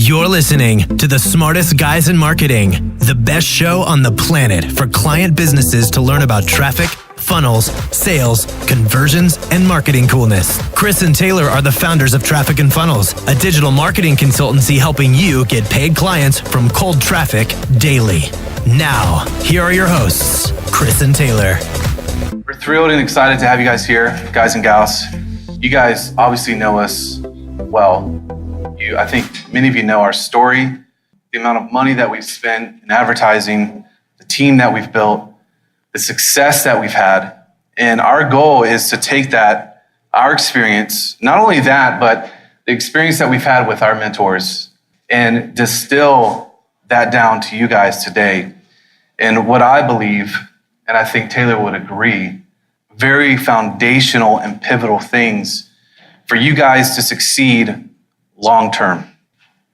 You're listening to the smartest guys in marketing, the best show on the planet for client businesses to learn about traffic, funnels, sales, conversions, and marketing coolness. Chris and Taylor are the founders of Traffic and Funnels, a digital marketing consultancy helping you get paid clients from cold traffic daily. Now, here are your hosts, Chris and Taylor. We're thrilled and excited to have you guys here, guys and gals. You guys obviously know us well. I think many of you know our story, the amount of money that we've spent in advertising, the team that we've built, the success that we've had. And our goal is to take that, our experience, not only that, but the experience that we've had with our mentors and distill that down to you guys today. And what I believe, and I think Taylor would agree, very foundational and pivotal things for you guys to succeed long term.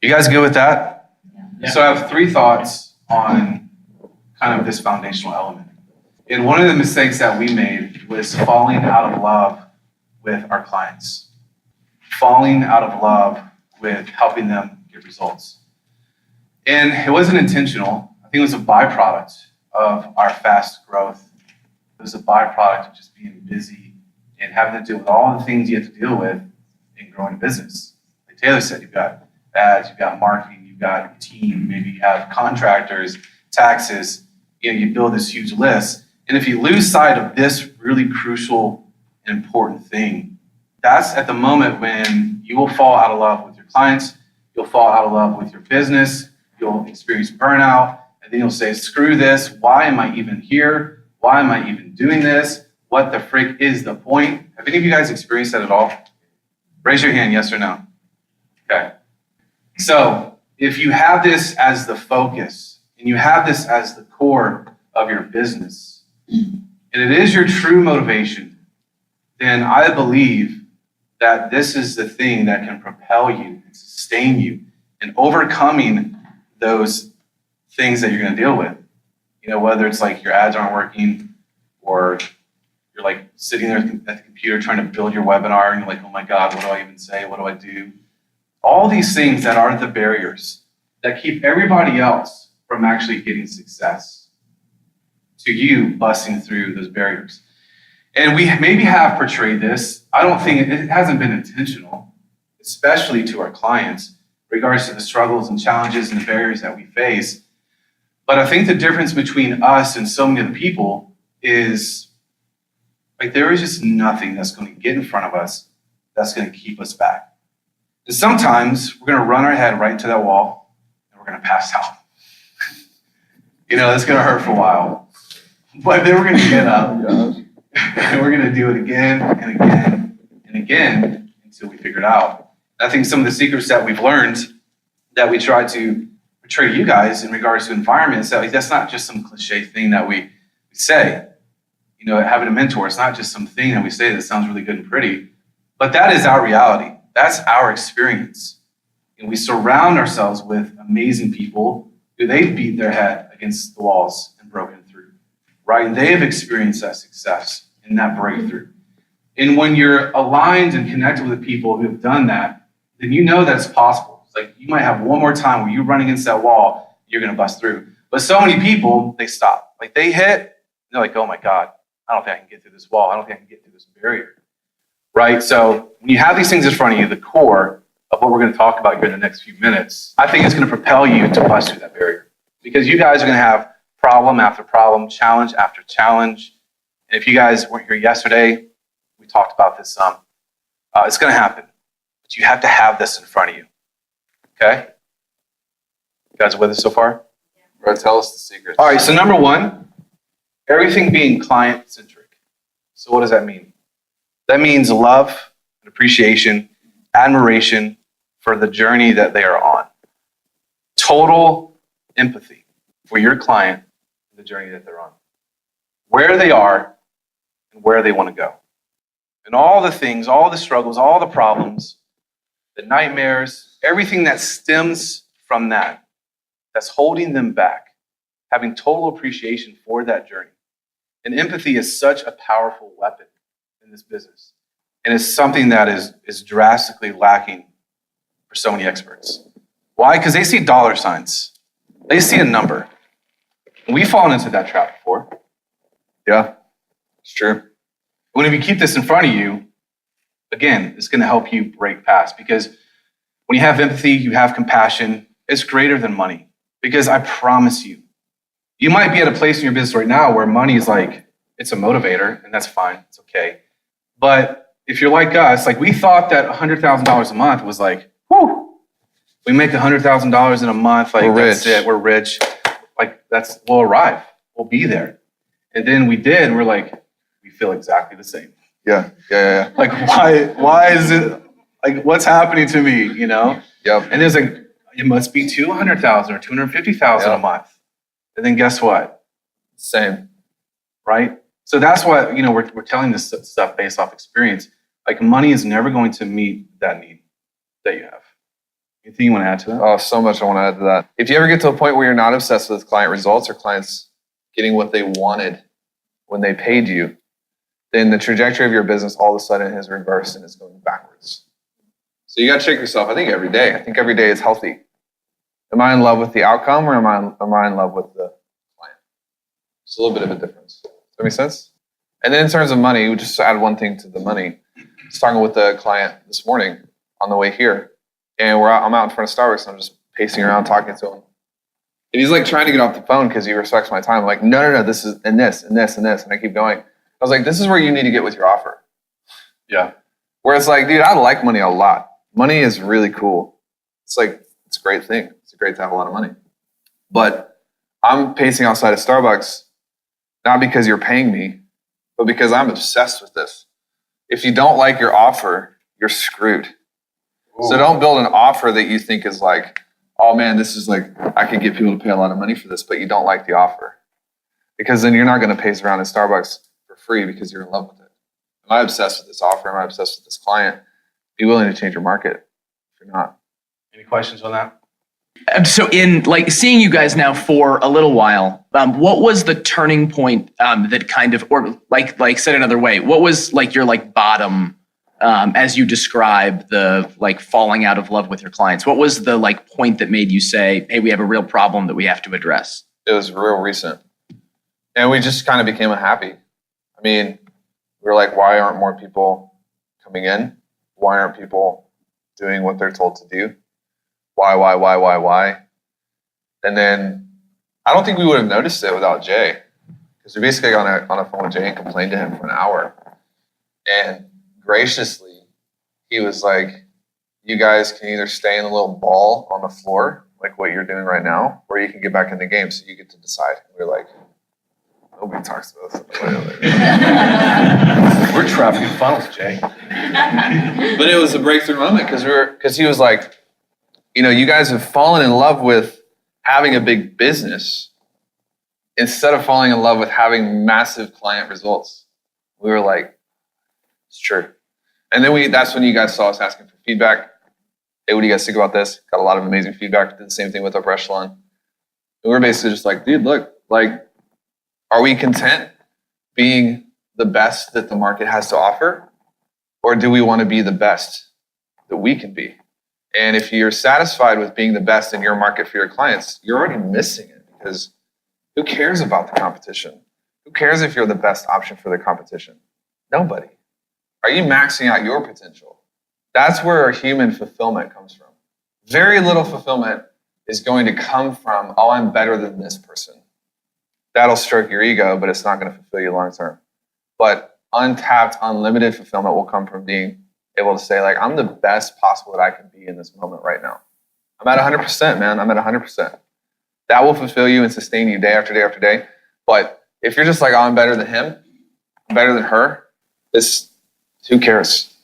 You guys good with that? Yeah. So I have three thoughts on kind of this foundational element. And one of the mistakes that we made was falling out of love with our clients, falling out of love with helping them get results. And it wasn't intentional. I think it was a byproduct of our fast growth. It was a byproduct of just being busy and having to deal with all the things you have to deal with in growing a business. Like Taylor said, you've got ads, you've got marketing, you've got a team, maybe you have contractors, taxes, you build this huge list. And if you lose sight of this really crucial and important thing, that's at the moment when you will fall out of love with your clients, you'll fall out of love with your business, you'll experience burnout, and then you'll say, screw this, why am I even here? Why am I even doing this? What the frick is the point? Have any of you guys experienced that at all? Raise your hand, yes or no. Okay. So if you have this as the focus and you have this as the core of your business, and it is your true motivation, then I believe that this is the thing that can propel you and sustain you in overcoming those things that you're going to deal with. Whether it's like your ads aren't working or you're like sitting there at the computer trying to build your webinar and you're like, oh my God, what do I even say? What do I do? All these things that are the barriers that keep everybody else from actually getting success, to you busting through those barriers. And we maybe have portrayed this. I don't think it hasn't been intentional, especially to our clients, in regards to the struggles and challenges and the barriers that we face. But I think the difference between us and so many other people is like there is just nothing that's going to get in front of us that's going to keep us back. And sometimes we're going to run our head right into that wall and we're going to pass out. It's going to hurt for a while. But then we're going to get up and we're going to do it again and again and again until we figure it out. And I think some of the secrets that we've learned that we try to portray to you guys in regards to environments, that's not just some cliche thing that we say. Having a mentor, it's not just some thing that we say that sounds really good and pretty, but that is our reality. That's our experience. And we surround ourselves with amazing people who they've beat their head against the walls and broken through, right? And they have experienced that success and that breakthrough. And when you're aligned and connected with people who have done that, then you know that's possible. It's like you might have one more time where you're running against that wall, you're going to bust through. But so many people, they stop. Like they hit, they're like, oh my God, I don't think I can get through this wall. I don't think I can get through this barrier. Right? So when you have these things in front of you, the core of what we're going to talk about here in the next few minutes, I think it's going to propel you to bust through that barrier. Because you guys are going to have problem after problem, challenge after challenge. And if you guys weren't here yesterday, we talked about this some. It's going to happen. But you have to have this in front of you. Okay? You guys are with us so far? Bro, tell us the secrets. All right, so number one, everything being client-centric. So what does that mean? That means love and appreciation, admiration for the journey that they are on. Total empathy for your client and the journey that they're on. Where they are and where they want to go. And all the things, all the struggles, all the problems, the nightmares, everything that stems from that, that's holding them back. Having total appreciation for that journey. And empathy is such a powerful weapon in this business. And it's something that is drastically lacking for so many experts. Why? Because they see dollar signs. They see a number. We've fallen into that trap before. Yeah, it's true. When if you keep this in front of you, again, it's going to help you break past, because when you have empathy, you have compassion, it's greater than money. Because I promise you, you might be at a place in your business right now where money is like, it's a motivator, and that's fine, it's okay. But if you're like us, like we thought that $100,000 a month was like, whoo, we make $100,000 in a month, like that's it, we're rich. Like we'll arrive, we'll be there. And then we did, and we're like, we feel exactly the same. Yeah. Like, why is it, like, what's happening to me, you know? Yep. And there's like, it must be 200,000 or 250,000 a month. And then guess what? Same. Right? So that's what, we're telling this stuff based off experience. Like, money is never going to meet that need that you have. Anything you want to add to that? Oh, so much I want to add to that. If you ever get to a point where you're not obsessed with client results or clients getting what they wanted when they paid you, then the trajectory of your business all of a sudden has reversed and is going backwards. So you got to check yourself, I think every day. I think every day is healthy. Am I in love with the outcome, or am I in love with the client? It's a little bit of a difference. Does that make sense? And then in terms of money, we just add one thing to the money. I was talking with a client this morning on the way here, and I'm out in front of Starbucks, and I'm just pacing around talking to him. And he's like trying to get off the phone because he respects my time. I'm like, no, this is, and this, and this, and this. And I keep going. I was like, this is where you need to get with your offer. Yeah. Where it's like, dude, I like money a lot. Money is really cool. It's like, it's a great thing. It's great to have a lot of money. But I'm pacing outside of Starbucks, not because you're paying me, but because I'm obsessed with this. If you don't like your offer, you're screwed. Ooh. So don't build an offer that you think is like, oh man, this is like, I can get people to pay a lot of money for this, but you don't like the offer. Because then you're not going to pace around in Starbucks for free because you're in love with it. Am I obsessed with this offer? Am I obsessed with this client? Be willing to change your market if you're not. Any questions on that? So in like seeing you guys now for a little while, what was the turning point that kind of, or like said another way, what was like your like bottom as you describe the like falling out of love with your clients? What was the like point that made you say, hey, we have a real problem that we have to address? It was real recent. And we just kind of became unhappy. I mean, we were like, why aren't more people coming in? Why aren't people doing what they're told to do? Why? And then I don't think we would have noticed it without Jay, because we basically got on a phone with Jay and complained to him for an hour. And graciously, he was like, you guys can either stay in a little ball on the floor, like what you're doing right now, or you can get back in the game, so you get to decide. And we were like, nobody talks to us. We're trafficking funnels, Jay. But it was a breakthrough moment because he was like, you guys have fallen in love with having a big business instead of falling in love with having massive client results. We were like, it's true. And then that's when you guys saw us asking for feedback. Hey, what do you guys think about this? Got a lot of amazing feedback. Did the same thing with Upper Echelon. And we were basically just like, dude, look, like, are we content being the best that the market has to offer? Or do we want to be the best that we can be? And if you're satisfied with being the best in your market for your clients, you're already missing it, because who cares about the competition? Who cares if you're the best option for the competition? Nobody. Are you maxing out your potential? That's where our human fulfillment comes from. Very little fulfillment is going to come from, oh, I'm better than this person. That'll stroke your ego, but it's not going to fulfill you long term. But untapped, unlimited fulfillment will come from being able to say, like, I'm the best possible that I can be in this moment right now. I'm at 100%, man. I'm at 100%. That will fulfill you and sustain you day after day after day. But if you're just like, oh, I'm better than him, I'm better than her, who cares?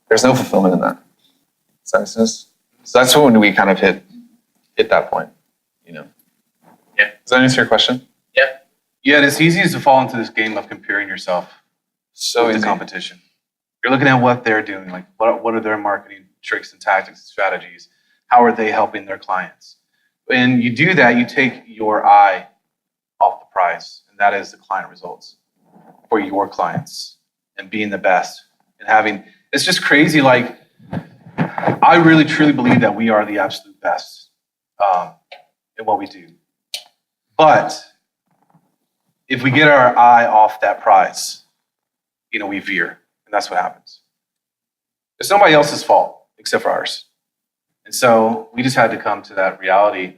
There's no fulfillment in that. Does that make sense? So that's when we kind of hit that point, Yeah. Does that answer your question? Yeah, it's easy to fall into this game of comparing yourself with the competition. You're looking at what they're doing, like what are their marketing tricks and tactics and strategies? How are they helping their clients? When you do that, you take your eye off the prize, and that is the client results for your clients and being the best and having. It's just crazy. Like I really truly believe that we are the absolute best in what we do. But if we get our eye off that prize, we veer, and that's what happens. It's nobody else's fault except for ours. And so we just had to come to that reality.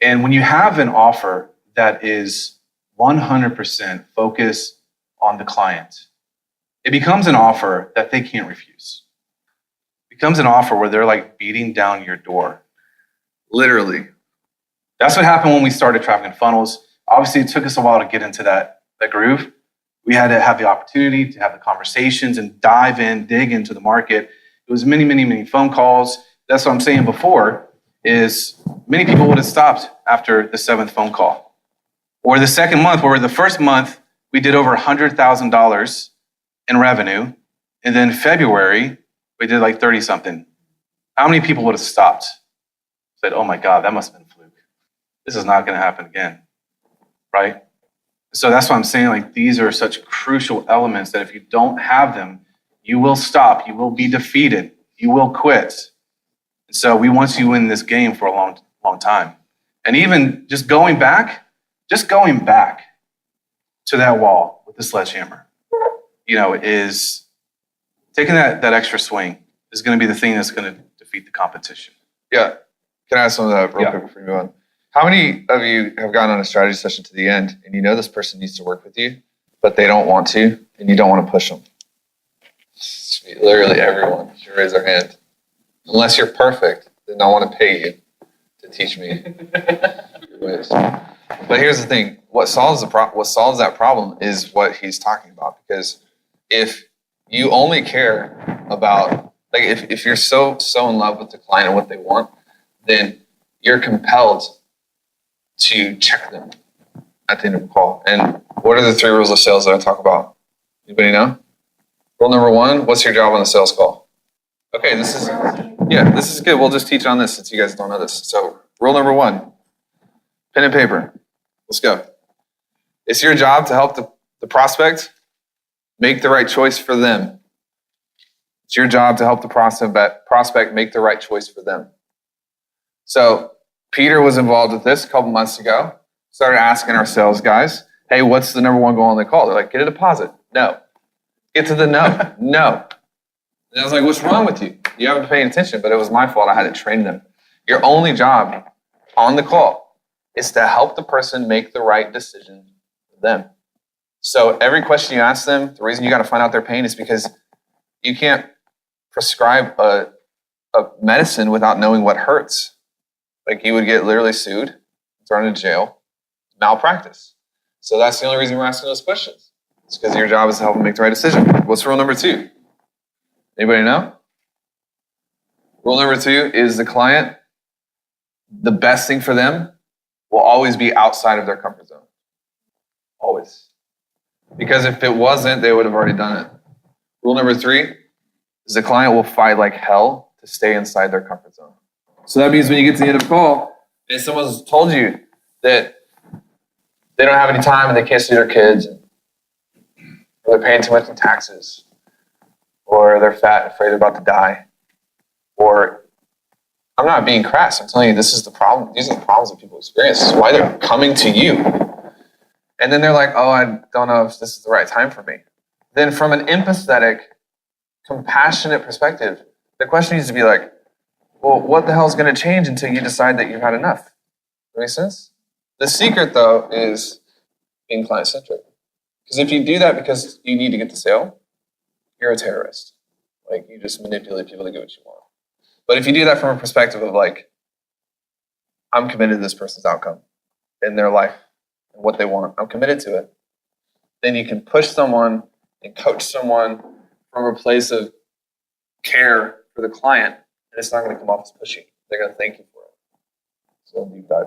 And when you have an offer that is 100% focused on the client, it becomes an offer that they can't refuse. It becomes an offer where they're like beating down your door. Literally. That's what happened when we started Traffic and Funnels. Obviously, it took us a while to get into that groove. We had to have the opportunity to have the conversations and dive in, dig into the market. It was many, many, many phone calls. That's what I'm saying before, is many people would have stopped after the 7th phone call. Or the second month, where the first month we did over $100,000 in revenue. And then February, we did like 30 something. How many people would have stopped? Said, oh my God, that must have been a fluke. This is not going to happen again, right? So that's why I'm saying, like, these are such crucial elements that if you don't have them, you will stop, you will be defeated, you will quit. And so we want you in this game for a long, long time. And even just going back to that wall with the sledgehammer, is taking that extra swing is going to be the thing that's going to defeat the competition. Yeah. Can I ask some of that real quick before you move on? How many of you have gotten on a strategy session to the end and this person needs to work with you, but they don't want to, and you don't want to push them? Literally everyone should raise their hand. Unless you're perfect, then I want to pay you to teach me your ways. But here's the thing: what solves that problem is what he's talking about. Because if you only care about, like, if you're so in love with the client and what they want, then you're compelled to check them at the end of the call. And what are the 3 rules of sales that I talk about? Anybody know? Rule number 1, what's your job on the sales call? Okay, this is good. We'll just teach on this since you guys don't know this. So rule number 1, pen and paper. Let's go. It's your job to help the prospect make the right choice for them. It's your job to help the prospect make the right choice for them. So Peter was involved with this a couple months ago. Started asking our sales guys, hey, what's the number 1 goal on the call? They're like, get a deposit. No. Get to the no. No. And I was like, what's wrong with you? You haven't been paying attention, but it was my fault. I had to train them. Your only job on the call is to help the person make the right decision for them. So every question you ask them, the reason you got to find out their pain is because you can't prescribe a medicine without knowing what hurts. Like, you would get literally sued, thrown into jail, malpractice. So that's the only reason we're asking those questions. It's because your job is to help them make the right decision. What's rule number 2? Anybody know? Rule number 2 is the client, the best thing for them will always be outside of their comfort zone. Always. Because if it wasn't, they would have already done it. Rule number 3 is the client will fight like hell to stay inside their comfort zone. So that means when you get to the end of the call and someone's told you that they don't have any time and they can't see their kids, or they're paying too much in taxes, or they're fat and afraid they're about to die, or I'm not being crass, I'm telling you this is the problem. These are the problems that people experience. This is why they're coming to you. And then they're like, oh, I don't know if this is the right time for me. Then from an empathetic, compassionate perspective, the question needs to be like, well, what the hell is going to change until you decide that you've had enough? That makes sense? The secret, though, is being client-centric. Because if you do that because you need to get the sale, you're a terrorist. Like, you just manipulate people to get what you want. But if you do that from a perspective of, like, I'm committed to this person's outcome in their life and what they want, I'm committed to it, then you can push someone and coach someone from a place of care for the client. And it's not going to come off as pushy. They're going to thank you for it. So deep dive.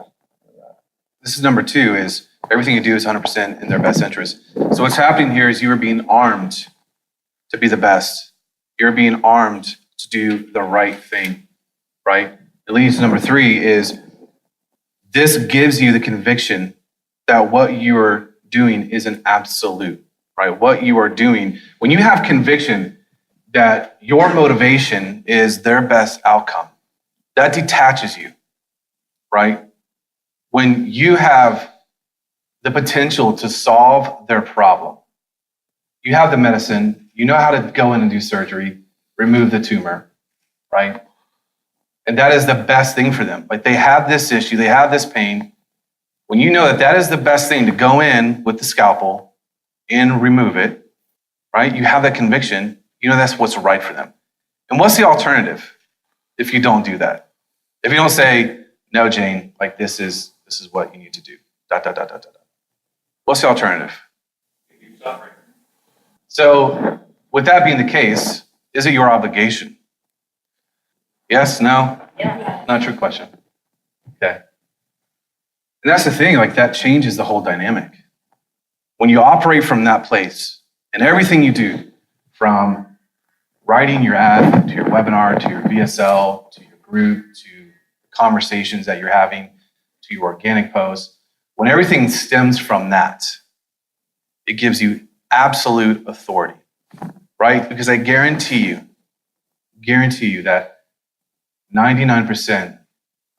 This is number 2, is everything you do is 100% in their best interest. So what's happening here is you are being armed to be the best. You're being armed to do the right thing, right? It leads to number 3 is this gives you the conviction that what you are doing is an absolute, right? What you are doing, when you have conviction, that your motivation is their best outcome. That detaches you, right? When you have the potential to solve their problem, you have the medicine, you know how to go in and do surgery, remove the tumor, right? And that is the best thing for them. Like, they have this issue, they have this pain. When you know that that is the best thing to go in with the scalpel and remove it, right? You have that conviction, you know that's what's right for them. And what's the alternative if you don't do that? If you don't say, no, Jane, like this is what you need to do. ... What's the alternative? So with that being the case, is it your obligation? Yes, no? Yeah. Not a trick question. Okay. And that's the thing, like that changes the whole dynamic. When you operate from that place and everything you do, from writing your ad to your webinar, to your VSL, to your group, to conversations that you're having, to your organic posts, when everything stems from that, it gives you absolute authority, right? Because I guarantee you that 99%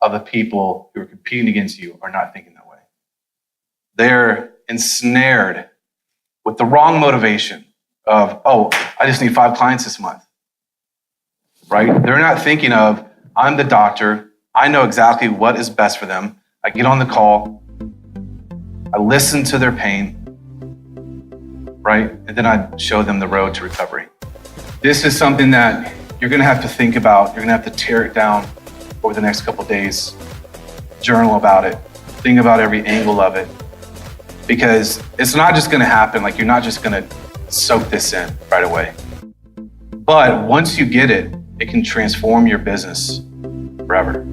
of the people who are competing against you are not thinking that way. They're ensnared with the wrong motivation of, oh, I just need 5 clients this month, right? They're not thinking of, I'm the doctor, I know exactly what is best for them. I get on the call, I listen to their pain, right? And then I show them the road to recovery. This is something that you're gonna have to think about. You're gonna have to tear it down over the next couple of days, journal about it, think about every angle of it, because it's not just gonna happen. Like, you're not just gonna soak this in right away. But once you get it, it can transform your business forever.